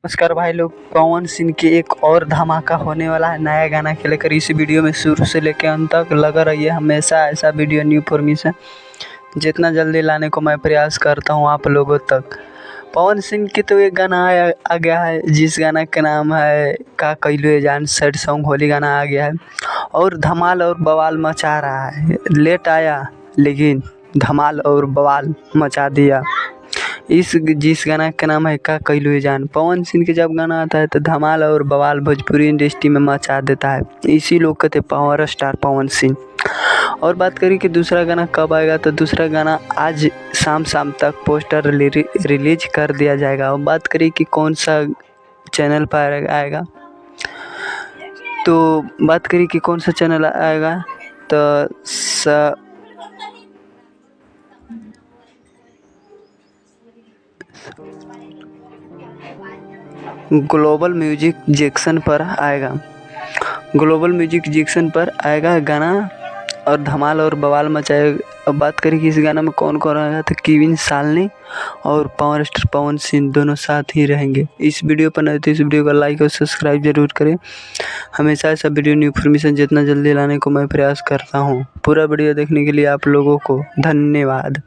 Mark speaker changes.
Speaker 1: नमस्कार भाई लोग, पवन सिंह की एक और धमाका होने वाला है नया गाना के लेकर। इस वीडियो में शुरू से लेकर अंत तक लगा रहिए। हमेशा ऐसा वीडियो न्यू इन्फॉर्मेशन जितना जल्दी लाने को मैं प्रयास करता हूँ आप लोगों तक। पवन सिंह की तो एक गाना आ गया है जिस गाना का नाम है का कैलू जान। सैड सॉन्ग होली गाना आ गया है और धमाल और बवाल मचा रहा है। लेट आया लेकिन धमाल और बवाल मचा दिया। जिस गाना का नाम है का कैलू जान। पवन सिंह के जब गाना आता है तो धमाल और बवाल भोजपुरी इंडस्ट्री में मचा देता है। इसी लोग कहते पावर स्टार पवन सिंह। और बात करें कि दूसरा गाना कब आएगा, तो दूसरा गाना आज शाम तक पोस्टर रिलीज कर दिया जाएगा। और बात करें कि कौन सा चैनल पर आएगा, तो बात करें कि कौन सा चैनल आएगा तो ग्लोबल म्यूजिक जैक्सन पर आएगा। ग्लोबल म्यूजिक जैक्सन पर आएगा गाना और धमाल और बवाल मचाएगा। अब बात करें कि इस गाना में कौन कौन आएगा, तो केविन सालनी और पावर स्टार पवन सिंह दोनों साथ ही रहेंगे। इस वीडियो पर नहीं तो इस वीडियो को लाइक और सब्सक्राइब जरूर करें। हमेशा ऐसा वीडियो न्यू इन्फॉर्मेशन जितना जल्दी लाने को मैं प्रयास करता हूँ। पूरा वीडियो देखने के लिए आप लोगों को धन्यवाद।